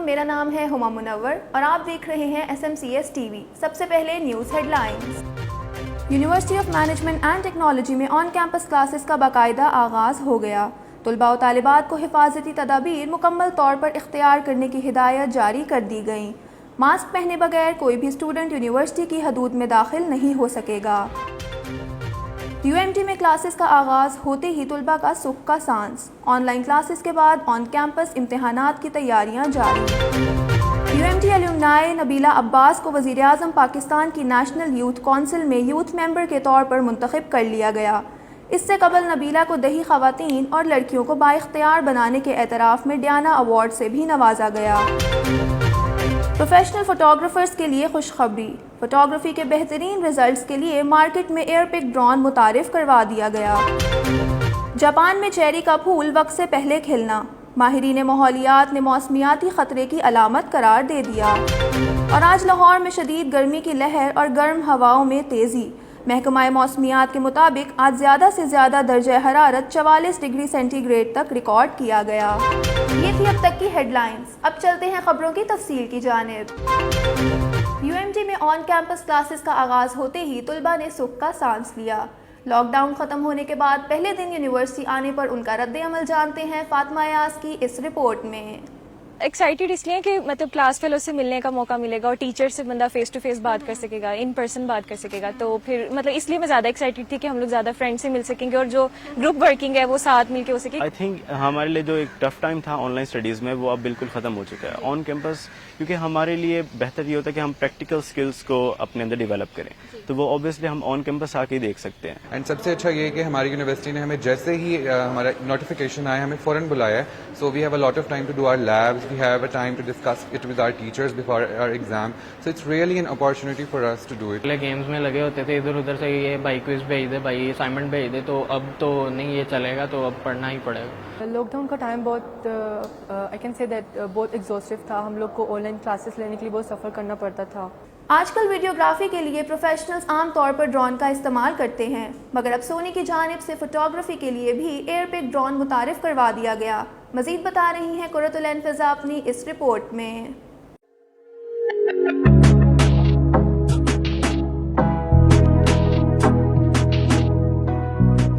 میرا نام ہے ہما منور اور آپ دیکھ رہے ہیں SMCS TV۔ سب سے پہلے news headlines. University of management and technology میں آن کیمپس کلاسز کا باقاعدہ آغاز ہو گیا۔ طلباء و طالبات کو حفاظتی تدابیر مکمل طور پر اختیار کرنے کی ہدایت جاری کر دی گئیں۔ ماسک پہنے بغیر کوئی بھی اسٹوڈنٹ یونیورسٹی کی حدود میں داخل نہیں ہو سکے گا۔ UMT میں کلاسز کا آغاز ہوتے ہی طلباء کا سکھ کا سانس۔ آن لائن کلاسز کے بعد آن کیمپس امتحانات کی تیاریاں جاری۔ UMT الومنائی نبیلہ عباس کو وزیر اعظم پاکستان کی نیشنل یوتھ کونسل میں یوتھ ممبر کے طور پر منتخب کر لیا گیا۔ اس سے قبل نبیلہ کو دیہی خواتین اور لڑکیوں کو بااختیار بنانے کے اعتراف میں ڈیانا ایوارڈ سے بھی نوازا گیا۔ پروفیشنل فوٹوگرافرز کے لیے خوشخبری، فوٹوگرافی کے بہترین ریزلٹس کے لیے مارکیٹ میں ایئر پک ڈرون متعارف کروا دیا گیا۔ جاپان میں چیری کا پھول وقت سے پہلے کھلنا، ماہرین ماحولیات نے موسمیاتی خطرے کی علامت قرار دے دیا۔ اور آج لاہور میں شدید گرمی کی لہر اور گرم ہواؤں میں تیزی۔ محکمہ موسمیات کے مطابق آج زیادہ سے زیادہ درجہ حرارت 44 ڈگری سینٹی گریڈ تک ریکارڈ کیا گیا۔ یہ تھی اب تک کی ہیڈ لائنز۔ اب چلتے ہیں خبروں کی تفصیل کی جانب۔ UMT میں آن کیمپس کلاسز کا آغاز ہوتے ہی طلباء نے سکھ کا سانس لیا۔ لاک ڈاؤن ختم ہونے کے بعد پہلے دن یونیورسٹی آنے پر ان کا رد عمل جانتے ہیں فاطمہ ایاز کی اس رپورٹ میں۔ ایکسائٹیڈ اس لیے کہ مطلب کلاس فیلو سے ملنے کا موقع ملے گا اور ٹیچر سے بندہ فیس ٹو فیس بات کر سکے گا، ان پرسن بات کر سکے گا، تو پھر مطلب اس لیے میں زیادہ ایکسائٹیڈ تھی کہ ہم لوگ زیادہ فرینڈ سے مل سکیں گے اور جو گروپ ورکنگ ہے وہ ساتھ مل کے ہو سکے۔ آئی تھنک ہمارے لیے جو ایک ٹف ٹائم تھا آن لائن اسٹڈیز میں وہ اب بالکل ختم ہو چکا ہے آن کیمپس، کیونکہ ہمارے لیے بہتر یہ ہوتا ہے کہ ہم پریکٹیکل اسکلس کو اپنے اندر ڈیولپ کریں، تو وہ اوبیسلی ہم آن کیمپس آ کے دیکھ سکتے ہیں۔ اینڈ سب سے اچھا یہ کہ ہماری یونیورسٹی نے ہمیں جیسے ہی ہمارا نوٹیفیکیشن آیا ہمیں فوراً بلایا ہے، so we have a lot of time to do our labs, we have a time to discuss it with our teachers before our exam, so it's really an opportunity for us to do it. پہلے games میں لگے ہوتے تھے، ادھر ادھر سے یہ بھائی کوئز بھیج دے، بھائی اسائنمنٹ بھیج دے، تو اب تو نہیں یہ چلے گا، تو اب پڑھنا ہی پڑے گا۔ لاک ڈاؤن کا ٹائم بہت آئی کین سے دیٹ بہت ایگزاسٹو تھا، ہم لوگ کو آن لائن کلاسز لینے کے لیے بہت سفر کرنا پڑتا تھا۔ آج کل ویڈیوگرافی کے لیے پروفیشنلز عام طور پر ڈرون کا استعمال کرتے ہیں، مگر اب سونی کی جانب سے فوٹوگرافی کے لیے بھی ایئر پک ڈرون متعارف کروا دیا گیا۔ مزید بتا رہی ہیں قرۃ العین فضا اپنی اس رپورٹ میں۔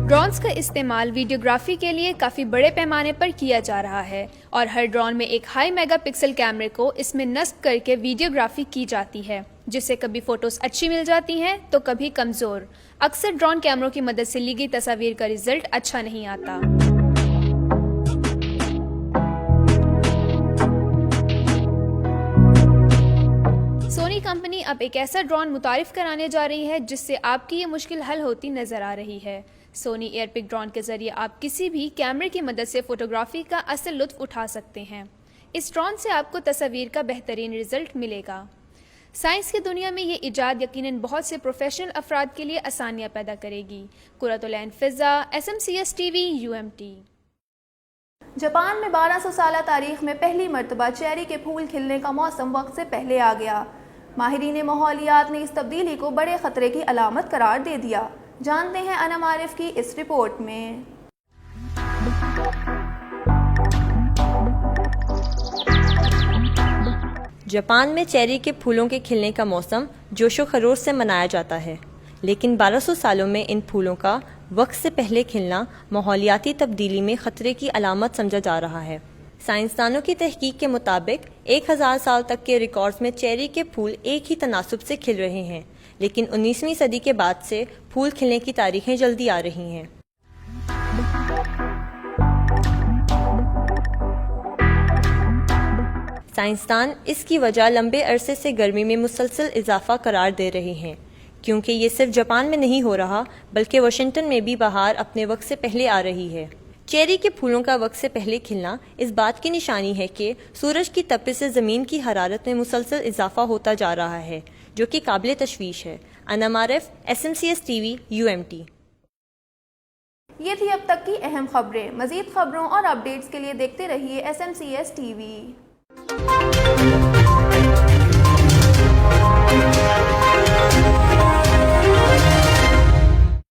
ڈرونز کا استعمال ویڈیوگرافی کے لیے کافی بڑے پیمانے پر کیا جا رہا ہے اور ہر ڈرون میں ایک ہائی میگا پکسل کیمرے کو اس میں نصب کر کے ویڈیوگرافی کی جاتی ہے، جس سے کبھی فوٹوز اچھی مل جاتی ہیں تو کبھی کمزور۔ اکثر ڈرون کیمروں کی مدد سے لی گئی تصاویر کا رزلٹ اچھا نہیں آتا۔ سونی کمپنی اب ایک ایسا ڈرون متعارف کرانے جا رہی ہے جس سے آپ کی یہ مشکل حل ہوتی نظر آ رہی ہے۔ سونی ایئر پک ڈرون کے ذریعے آپ کسی بھی کیمرے کی مدد سے فوٹوگرافی کا اصل لطف اٹھا سکتے ہیں۔ اس ڈرون سے آپ کو تصاویر کا بہترین رزلٹ ملے گا۔ سائنس کی دنیا میں یہ ایجاد یقیناً بہت سے پروفیشنل افراد کے لیے آسانیاں پیدا کرے گی۔ قرۃ العین فضا، SMCS TV، UMT۔ جاپان میں 1200 سالہ تاریخ میں پہلی مرتبہ چیری کے پھول کھلنے کا موسم وقت سے پہلے آ گیا۔ ماہرین ماحولیات نے اس تبدیلی کو بڑے خطرے کی علامت قرار دے دیا۔ جانتے ہیں انم عارف کی اس رپورٹ میں۔ جاپان میں چیری کے پھولوں کے کھلنے کا موسم جوش و خروش سے منایا جاتا ہے، لیکن 1200 سالوں میں ان پھولوں کا وقت سے پہلے کھلنا ماحولیاتی تبدیلی میں خطرے کی علامت سمجھا جا رہا ہے۔ سائنسدانوں کی تحقیق کے مطابق 1000 سال تک کے ریکارڈز میں چیری کے پھول ایک ہی تناسب سے کھل رہے ہیں، لیکن 19ویں صدی کے بعد سے پھول کھلنے کی تاریخیں جلدی آ رہی ہیں۔ سائنسدان اس کی وجہ لمبے عرصے سے گرمی میں مسلسل اضافہ قرار دے رہے ہیں، کیونکہ یہ صرف جاپان میں نہیں ہو رہا بلکہ واشنگٹن میں بھی بہار اپنے وقت سے پہلے آ رہی ہے۔ چیری کے پھولوں کا وقت سے پہلے کھلنا اس بات کی نشانی ہے کہ سورج کی تپش سے زمین کی حرارت میں مسلسل اضافہ ہوتا جا رہا ہے، جو کہ قابل تشویش ہے۔ انم عارف، SMCS TV، UMT۔ یہ تھی اب تک کی اہم خبریں۔ مزید خبروں اور اپڈیٹس کے لیے دیکھتے رہیے SMCS TV۔